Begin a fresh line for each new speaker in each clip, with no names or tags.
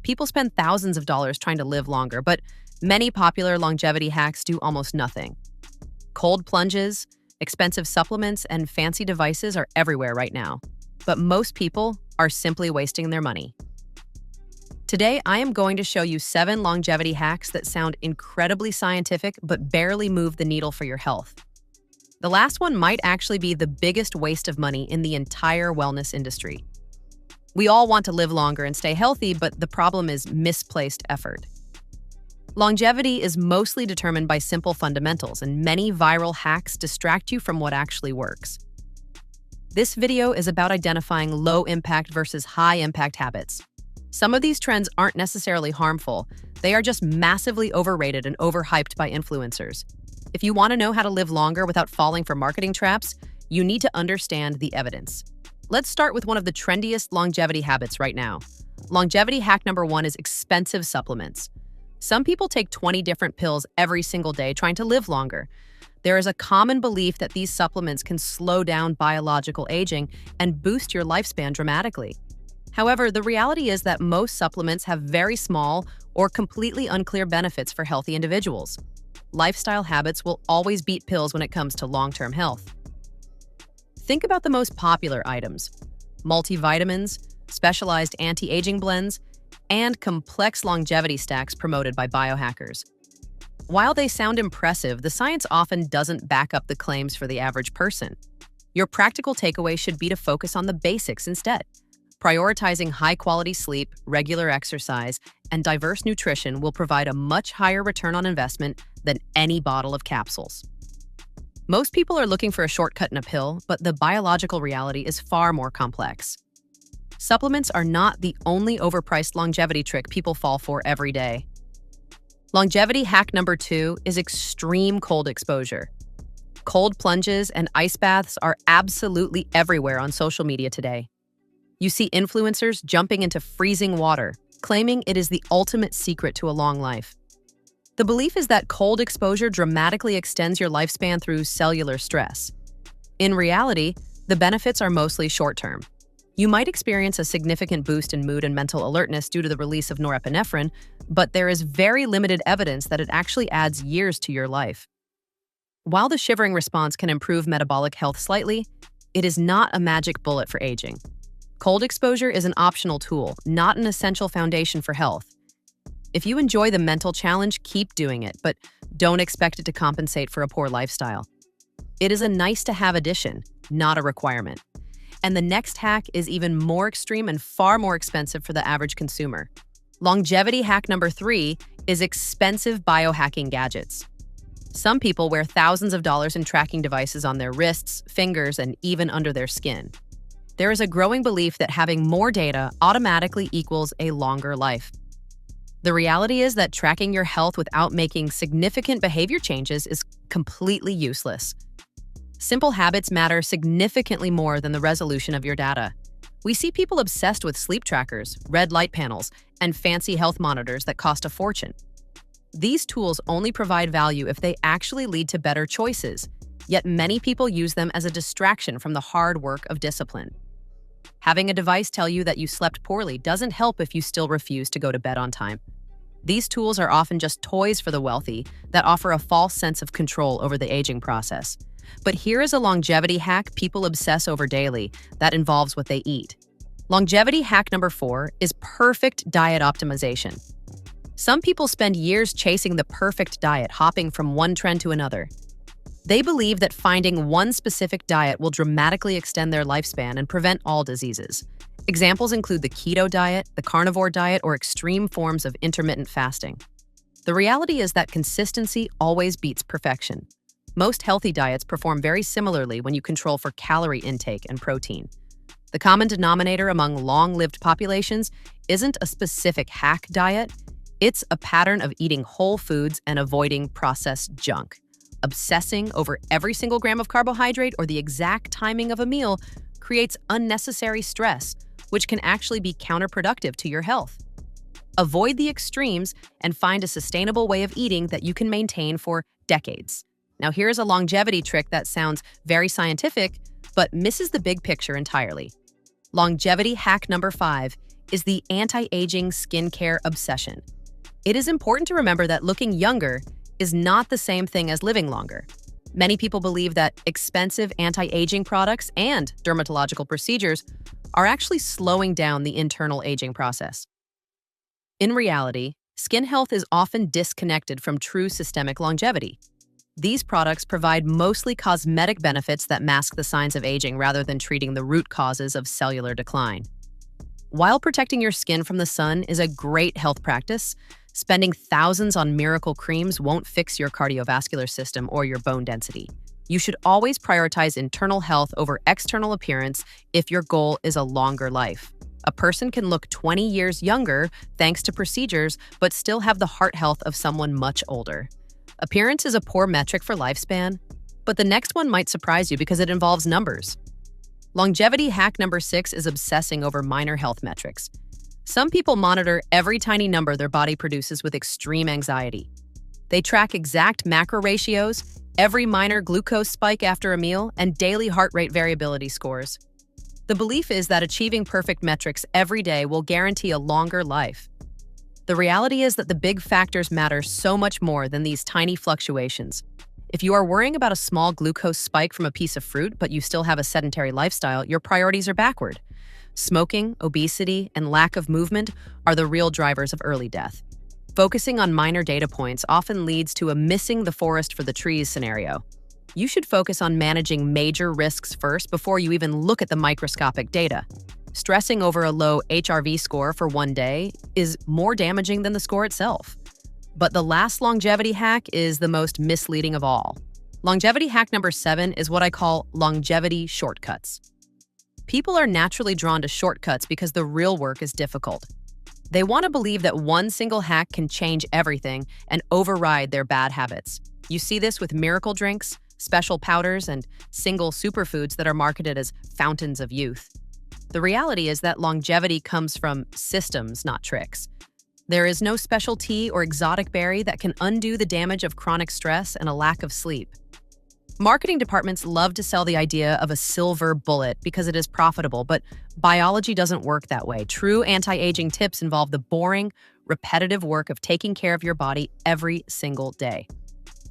People spend thousands of dollars trying to live longer, but many popular longevity hacks do almost nothing. Cold plunges, expensive supplements, and fancy devices are everywhere right now, but most people are simply wasting their money. Today, I am going to show you 7 longevity hacks that sound incredibly scientific but barely move the needle for your health. The last one might actually be the biggest waste of money in the entire wellness industry. We all want to live longer and stay healthy, but the problem is misplaced effort. Longevity is mostly determined by simple fundamentals, and many viral hacks distract you from what actually works. This video is about identifying low-impact versus high-impact habits. Some of these trends aren't necessarily harmful. They are just massively overrated and overhyped by influencers. If you want to know how to live longer without falling for marketing traps, you need to understand the evidence. Let's start with one of the trendiest longevity habits right now. Longevity hack number 1 is expensive supplements. Some people take 20 different pills every single day trying to live longer. There is a common belief that these supplements can slow down biological aging and boost your lifespan dramatically. However, the reality is that most supplements have very small or completely unclear benefits for healthy individuals. Lifestyle habits will always beat pills when it comes to long-term health. Think about the most popular items: multivitamins, specialized anti-aging blends, and complex longevity stacks promoted by biohackers. While they sound impressive, the science often doesn't back up the claims for the average person. Your practical takeaway should be to focus on the basics instead. Prioritizing high-quality sleep, regular exercise, and diverse nutrition will provide a much higher return on investment than any bottle of capsules. Most people are looking for a shortcut in a pill, but the biological reality is far more complex. Supplements are not the only overpriced longevity trick people fall for every day. Longevity hack number 2 is extreme cold exposure. Cold plunges and ice baths are absolutely everywhere on social media today. You see influencers jumping into freezing water, claiming it is the ultimate secret to a long life. The belief is that cold exposure dramatically extends your lifespan through cellular stress. In reality, the benefits are mostly short-term. You might experience a significant boost in mood and mental alertness due to the release of norepinephrine, but there is very limited evidence that it actually adds years to your life. While the shivering response can improve metabolic health slightly, it is not a magic bullet for aging. Cold exposure is an optional tool, not an essential foundation for health. If you enjoy the mental challenge, keep doing it, but don't expect it to compensate for a poor lifestyle. It is a nice-to-have addition, not a requirement. And the next hack is even more extreme and far more expensive for the average consumer. Longevity hack number 3 is expensive biohacking gadgets. Some people wear thousands of dollars in tracking devices on their wrists, fingers, and even under their skin. There is a growing belief that having more data automatically equals a longer life. The reality is that tracking your health without making significant behavior changes is completely useless. Simple habits matter significantly more than the resolution of your data. We see people obsessed with sleep trackers, red light panels, and fancy health monitors that cost a fortune. These tools only provide value if they actually lead to better choices, yet many people use them as a distraction from the hard work of discipline. Having a device tell you that you slept poorly doesn't help if you still refuse to go to bed on time. These tools are often just toys for the wealthy that offer a false sense of control over the aging process. But here is a longevity hack people obsess over daily that involves what they eat. Longevity hack number 4 is perfect diet optimization. Some people spend years chasing the perfect diet, hopping from one trend to another. They believe that finding one specific diet will dramatically extend their lifespan and prevent all diseases. Examples include the keto diet, the carnivore diet, or extreme forms of intermittent fasting. The reality is that consistency always beats perfection. Most healthy diets perform very similarly when you control for calorie intake and protein. The common denominator among long-lived populations isn't a specific hack diet, it's a pattern of eating whole foods and avoiding processed junk. Obsessing over every single gram of carbohydrate or the exact timing of a meal creates unnecessary stress, which can actually be counterproductive to your health. Avoid the extremes and find a sustainable way of eating that you can maintain for decades. Now, here's a longevity trick that sounds very scientific, but misses the big picture entirely. Longevity hack number 5: is the anti-aging skincare obsession. It is important to remember that looking younger is not the same thing as living longer. Many people believe that expensive anti-aging products and dermatological procedures are actually slowing down the internal aging process. In reality, skin health is often disconnected from true systemic longevity. These products provide mostly cosmetic benefits that mask the signs of aging rather than treating the root causes of cellular decline. While protecting your skin from the sun is a great health practice, spending thousands on miracle creams won't fix your cardiovascular system or your bone density. You should always prioritize internal health over external appearance if your goal is a longer life. A person can look 20 years younger thanks to procedures, but still have the heart health of someone much older. Appearance is a poor metric for lifespan, but the next one might surprise you because it involves numbers. Longevity hack number 6 is obsessing over minor health metrics. Some people monitor every tiny number their body produces with extreme anxiety. They track exact macro ratios, every minor glucose spike after a meal, and daily heart rate variability scores. The belief is that achieving perfect metrics every day will guarantee a longer life. The reality is that the big factors matter so much more than these tiny fluctuations. If you are worrying about a small glucose spike from a piece of fruit, but you still have a sedentary lifestyle, your priorities are backward. Smoking, obesity, and lack of movement are the real drivers of early death. Focusing on minor data points often leads to a missing the forest for the trees scenario. You should focus on managing major risks first before you even look at the microscopic data. Stressing over a low HRV score for one day is more damaging than the score itself. But the last longevity hack is the most misleading of all. Longevity hack number 7 is what I call longevity shortcuts. People are naturally drawn to shortcuts because the real work is difficult. They want to believe that one single hack can change everything and override their bad habits. You see this with miracle drinks, special powders, and single superfoods that are marketed as fountains of youth. The reality is that longevity comes from systems, not tricks. There is no special tea or exotic berry that can undo the damage of chronic stress and a lack of sleep. Marketing departments love to sell the idea of a silver bullet because it is profitable, but biology doesn't work that way. True anti-aging tips involve the boring, repetitive work of taking care of your body every single day.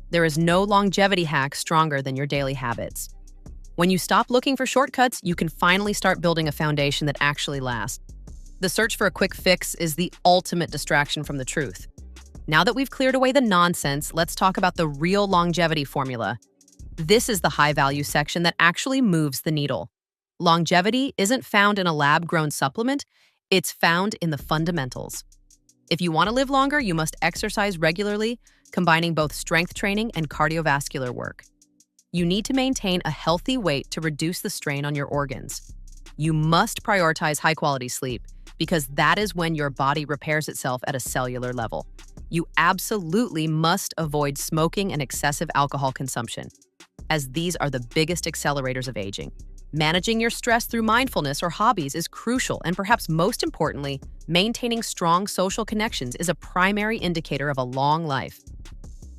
There is no longevity hack stronger than your daily habits. When you stop looking for shortcuts, you can finally start building a foundation that actually lasts. The search for a quick fix is the ultimate distraction from the truth. Now that we've cleared away the nonsense, let's talk about the real longevity formula. This is the high-value section that actually moves the needle. Longevity isn't found in a lab-grown supplement, it's found in the fundamentals. If you want to live longer, you must exercise regularly, combining both strength training and cardiovascular work. You need to maintain a healthy weight to reduce the strain on your organs. You must prioritize high-quality sleep, because that is when your body repairs itself at a cellular level. You absolutely must avoid smoking and excessive alcohol consumption, as these are the biggest accelerators of aging. Managing your stress through mindfulness or hobbies is crucial, and perhaps most importantly, maintaining strong social connections is a primary indicator of a long life.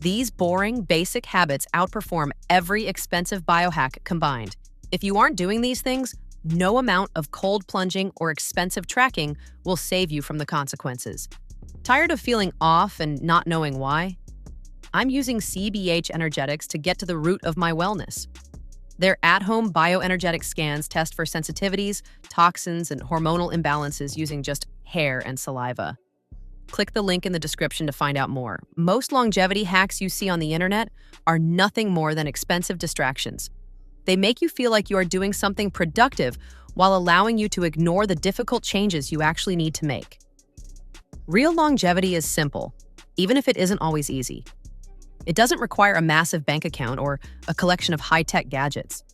These boring, basic habits outperform every expensive biohack combined. If you aren't doing these things, no amount of cold plunging or expensive tracking will save you from the consequences. Tired of feeling off and not knowing why? I'm using CBH Energetics to get to the root of my wellness. Their at-home bioenergetic scans test for sensitivities, toxins, and hormonal imbalances using just hair and saliva. Click the link in the description to find out more. Most longevity hacks you see on the internet are nothing more than expensive distractions. They make you feel like you are doing something productive while allowing you to ignore the difficult changes you actually need to make. Real longevity is simple, even if it isn't always easy. It doesn't require a massive bank account or a collection of high-tech gadgets.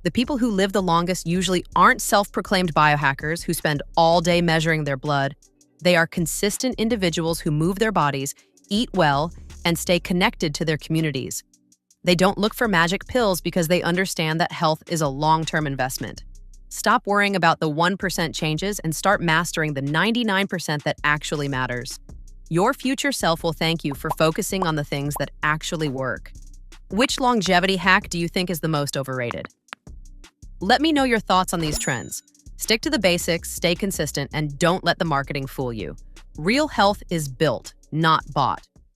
The people who live the longest usually aren't self-proclaimed biohackers who spend all day measuring their blood. They are consistent individuals who move their bodies, eat well, and stay connected to their communities. They don't look for magic pills because they understand that health is a long-term investment. Stop worrying about the 1% changes and start mastering the 99% that actually matters. Your future self will thank you for focusing on the things that actually work. Which longevity hack do you think is the most overrated? Let me know your thoughts on these trends. Stick to the basics, stay consistent, and don't let the marketing fool you. Real health is built, not bought.